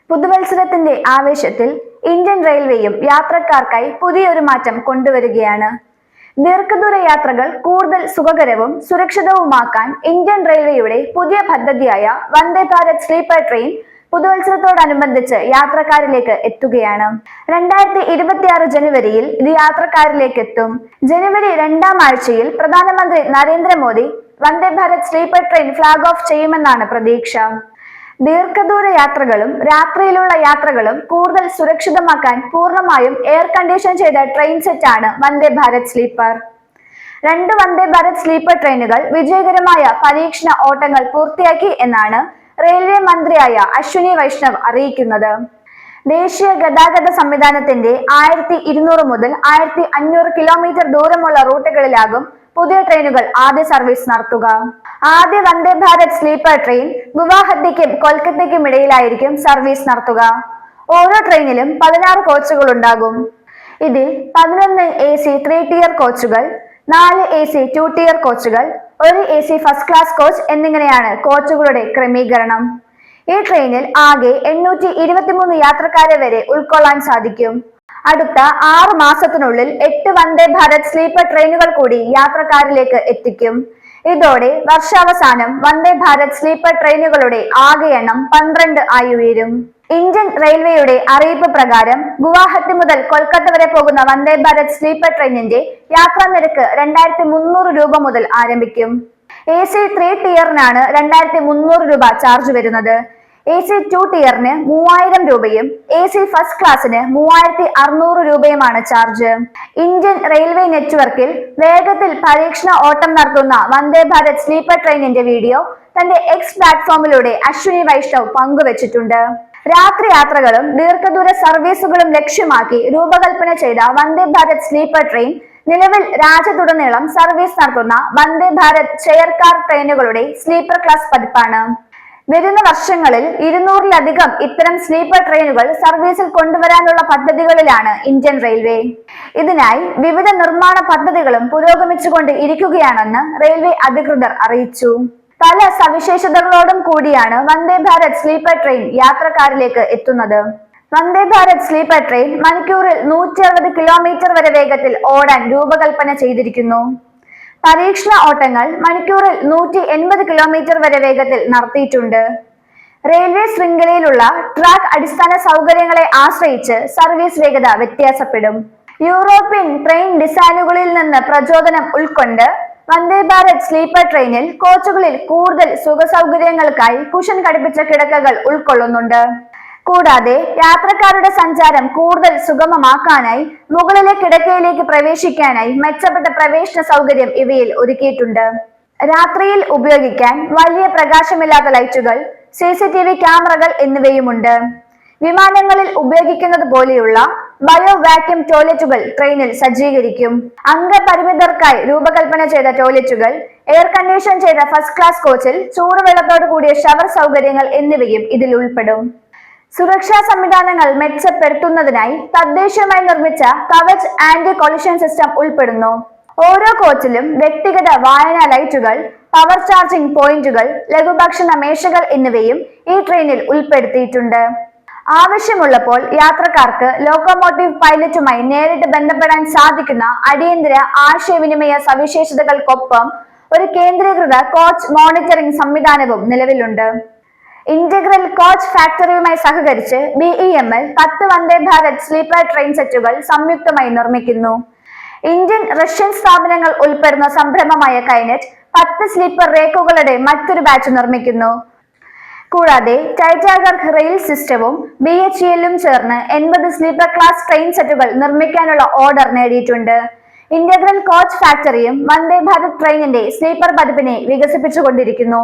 പുതുവത്സരത്തിന്റെ ആവേശത്തിൽ ഇന്ത്യൻ റെയിൽവേയും യാത്രക്കാർക്കായി പുതിയൊരു മാറ്റം കൊണ്ടുവരികയാണ്. ദീർഘദൂര യാത്രകൾ കൂടുതൽ സുഖകരവും സുരക്ഷിതവുമാക്കാൻ ഇന്ത്യൻ റെയിൽവേയുടെ പുതിയ പദ്ധതിയായ വന്ദേ ഭാരത് സ്ലീപ്പർ ട്രെയിൻ പുതുവത്സരത്തോടനുബന്ധിച്ച് യാത്രക്കാരിലേക്ക് എത്തുകയാണ്. 2026 ജനുവരിയിൽ ഇത് യാത്രക്കാരിലേക്ക് എത്തും. ജനുവരി 2ാം ആഴ്ചയിൽ പ്രധാനമന്ത്രി Narendra Modi Vande Bharat sleeper train flag off ചെയ്യുമെന്നാണ് പ്രതീക്ഷ. ദീർഘദൂര യാത്രകളും രാത്രിയിലുള്ള യാത്രകളും കൂടുതൽ സുരക്ഷിതമാക്കാൻ പൂർണ്ണമായും എയർ കണ്ടീഷൻ ചെയ്ത ട്രെയിൻ സെറ്റാണ് വന്ദേ ഭാരത് സ്ലീപ്പർ. 2 വന്ദേ ഭാരത് സ്ലീപ്പർ ട്രെയിനുകൾ വിജയകരമായ പരീക്ഷണ ഓട്ടങ്ങൾ പൂർത്തിയാക്കി എന്നാണ് റെയിൽവേ മന്ത്രിയായ അശ്വിനി വൈഷ്ണവ് അറിയിക്കുന്നത്. ദേശീയ ഗതാഗത സംവിധാനത്തിന്റെ 1200 മുതൽ 1500 കിലോമീറ്റർ ദൂരമുള്ള റൂട്ടുകളിലാകും പുതിയ ട്രെയിനുകൾ ആദ്യ സർവീസ് നടത്തുക. ആദ്യ വന്ദേ ഭാരത് സ്ലീപ്പർ ട്രെയിൻ ഗുവാഹത്തിക്കും കൊൽക്കത്തയ്ക്കും ഇടയിലായിരിക്കും സർവീസ് നടത്തുക. ഓരോ ട്രെയിനിലും 16 കോച്ചുകൾ ഉണ്ടാകും. ഇതിൽ 11 AC 3 tier കോച്ചുകൾ, 4 AC 2 tier കോച്ചുകൾ, 1 AC ഫസ്റ്റ് ക്ലാസ് കോച്ച് എന്നിങ്ങനെയാണ് കോച്ചുകളുടെ ക്രമീകരണം. ഈ ട്രെയിനിൽ ആകെ 823 യാത്രക്കാരെ വരെ ഉൾക്കൊള്ളാൻ സാധിക്കും. അടുത്ത 6 മാസത്തിനുള്ളിൽ 8 വന്ദേ ഭാരത് സ്ലീപ്പർ ട്രെയിനുകൾ കൂടി യാത്രക്കാരിലേക്ക് എത്തിക്കും. ഇതോടെ വർഷാവസാനം വന്ദേ ഭാരത് സ്ലീപ്പർ ട്രെയിനുകളുടെ ആകെ എണ്ണം 12 ആയി ഉയരും. ഇന്ത്യൻ റെയിൽവേയുടെ അറിയിപ്പ് പ്രകാരം ഗുവാഹത്തി മുതൽ കൊൽക്കത്ത വരെ പോകുന്ന വന്ദേ ഭാരത് സ്ലീപ്പർ ട്രെയിനിന്റെ യാത്രാ നിരക്ക് 2300 രൂപ മുതൽ ആരംഭിക്കും. AC 3 tier-നാണ് 2300 രൂപ ചാർജ് വരുന്നത്. AC 2 tier-ന് 3000 രൂപയും AC ഫസ്റ്റ് ക്ലാസ്സിന് 3600 രൂപയുമാണ് ചാർജ്. ഇന്ത്യൻ റെയിൽവേ നെറ്റ്വർക്കിൽ വേഗത്തിൽ പരീക്ഷണ ഓട്ടം നടത്തുന്ന വന്ദേ ഭാരത് സ്ലീപ്പർ ട്രെയിനിന്റെ വീഡിയോ തന്റെ എക്സ് പ്ലാറ്റ്ഫോമിലൂടെ അശ്വിനി വൈഷ്ണവ് പങ്കുവച്ചിട്ടുണ്ട്. രാത്രി യാത്രകളും ദീർഘദൂര സർവീസുകളും ലക്ഷ്യമാക്കി രൂപകൽപ്പന ചെയ്ത വന്ദേ ഭാരത് സ്ലീപ്പർ ട്രെയിൻ നിലവിൽ രാജ്യത്തുടനീളം സർവീസ് നടത്തുന്ന വന്ദേ ഭാരത് ചെയർ കാർ ട്രെയിനുകളുടെ സ്ലീപ്പർ ക്ലാസ് പതിപ്പാണ്. വരുന്ന വർഷങ്ങളിൽ 200-ലധികം ഇത്തരം സ്ലീപ്പർ ട്രെയിനുകൾ സർവീസിൽ കൊണ്ടുവരാനുള്ള പദ്ധതികളിലാണ് ഇന്ത്യൻ റെയിൽവേ. ഇതിനായി വിവിധ നിർമ്മാണ പദ്ധതികളും പുരോഗമിച്ചുകൊണ്ട് ഇരിക്കുകയാണെന്ന് റെയിൽവേ അധികൃതർ അറിയിച്ചു. പല സവിശേഷതകളോടും കൂടിയാണ് വന്ദേ ഭാരത് സ്ലീപ്പർ ട്രെയിൻ യാത്രക്കാരിലേക്ക് എത്തുന്നത്. വന്ദേ ഭാരത് സ്ലീപ്പർ ട്രെയിൻ മണിക്കൂറിൽ 160 കിലോമീറ്റർ വരെ വേഗത്തിൽ ഓടാൻ രൂപകൽപ്പന ചെയ്തിരിക്കുന്നു. പരീക്ഷണ ഓട്ടങ്ങൾ മണിക്കൂറിൽ 180 കിലോമീറ്റർ വരെ വേഗത്തിൽ നടത്തിയിട്ടുണ്ട്. റെയിൽവേ ശൃംഖലയിലുള്ള ട്രാക്ക് അടിസ്ഥാന സൗകര്യങ്ങളെ ആശ്രയിച്ച് സർവീസ് വേഗത വ്യത്യാസപ്പെടും. യൂറോപ്യൻ ട്രെയിൻ ഡിസൈനുകളിൽ നിന്ന് പ്രചോദനം ഉൾക്കൊണ്ട് വന്ദേ ഭാരത് സ്ലീപ്പർ ട്രെയിനിൽ കോച്ചുകളിൽ കൂടുതൽ സുഖ സൗകര്യങ്ങൾക്കായി കുഷൻ ഘടിപ്പിച്ച കിടക്കകൾ ഉൾക്കൊള്ളുന്നുണ്ട്. കൂടാതെ യാത്രക്കാരുടെ സഞ്ചാരം കൂടുതൽ സുഗമമാക്കാനായി മുകളിലെ കിടക്കയിലേക്ക് പ്രവേശിക്കാനായി മെച്ചപ്പെട്ട പ്രവേശന സൗകര്യം ഇവയിൽ ഒരുക്കിയിട്ടുണ്ട്. രാത്രിയിൽ ഉപയോഗിക്കാൻ വലിയ പ്രകാശമില്ലാത്ത ലൈറ്റുകൾ, CCTV ക്യാമറകൾ എന്നിവയുമുണ്ട്. വിമാനങ്ങളിൽ ഉപയോഗിക്കുന്നത് പോലെയുള്ള ബയോ വാക്യൂം ടോയ്ലറ്റുകൾ ട്രെയിനിൽ സജ്ജീകരിക്കും. അംഗപരിമിതർക്കായി രൂപകൽപ്പന ചെയ്ത ടോയ്ലറ്റുകൾ, എയർ കണ്ടീഷൻ ചെയ്ത ഫസ്റ്റ് ക്ലാസ് കോച്ചിൽ ചൂടുവെള്ളത്തോടു കൂടിയ ഷവർ സൗകര്യങ്ങൾ എന്നിവയും ഇതിൽ ഉൾപ്പെടും. സുരക്ഷാ സംവിധാനങ്ങൾ മെച്ചപ്പെടുത്തുന്നതിനായി തദ്ദേശീയമായി നിർമ്മിച്ച കവച് ആന്റി കൊളിഷൻ സിസ്റ്റം ഉൾപ്പെടുന്നു. ഓരോ കോച്ചിലും വ്യക്തിഗത വായനാ ലൈറ്റുകൾ, പവർ ചാർജിംഗ് പോയിന്റുകൾ, ലഘുഭക്ഷണ മേശകൾ എന്നിവയും ഈ ട്രെയിനിൽ ഉൾപ്പെടുത്തിയിട്ടുണ്ട്. ആവശ്യമുള്ളപ്പോൾ യാത്രക്കാർക്ക് ലോക്കോമോട്ടീവ് പൈലറ്റുമായി നേരിട്ട് ബന്ധപ്പെടാൻ സാധിക്കുന്ന അടിയന്തര ആശയവിനിമയ സവിശേഷതകൾക്കൊപ്പം ഒരു കേന്ദ്രീകൃത കോച്ച് മോണിറ്ററിംഗ് സംവിധാനവും നിലവിലുണ്ട്. ഇന്റഗ്രൽ കോച്ച് ഫാക്ടറിയുമായി സഹകരിച്ച് BEML 10 വന്ദേ ഭാരത് സ്ലീപ്പർ ട്രെയിൻ സെറ്റുകൾ സംയുക്തമായി നിർമ്മിക്കുന്നു. ഇന്ത്യൻ റഷ്യൻ സ്ഥാപനങ്ങൾ ഉൾപ്പെടുന്ന സംരംഭമായ കൈനെറ്റ് 10 സ്ലീപ്പർ റേക്കുകളുടെ മറ്റൊരു ബാച്ച് നിർമ്മിക്കുന്നു. കൂടാതെ ടൈറ്റാഗർ റെയിൽ സിസ്റ്റവും BHEL-ഉം ചേർന്ന് 80 സ്ലീപ്പർ ക്ലാസ് ട്രെയിൻ സെറ്റുകൾ നിർമ്മിക്കാനുള്ള ഓർഡർ നേടിയിട്ടുണ്ട്. ഇന്റഗ്രൽ കോച്ച് ഫാക്ടറിയും വന്ദേ ഭാരത് ട്രെയിനിന്റെ സ്ലീപ്പർ പതിപ്പിനെ വികസിപ്പിച്ചുകൊണ്ടിരിക്കുന്നു.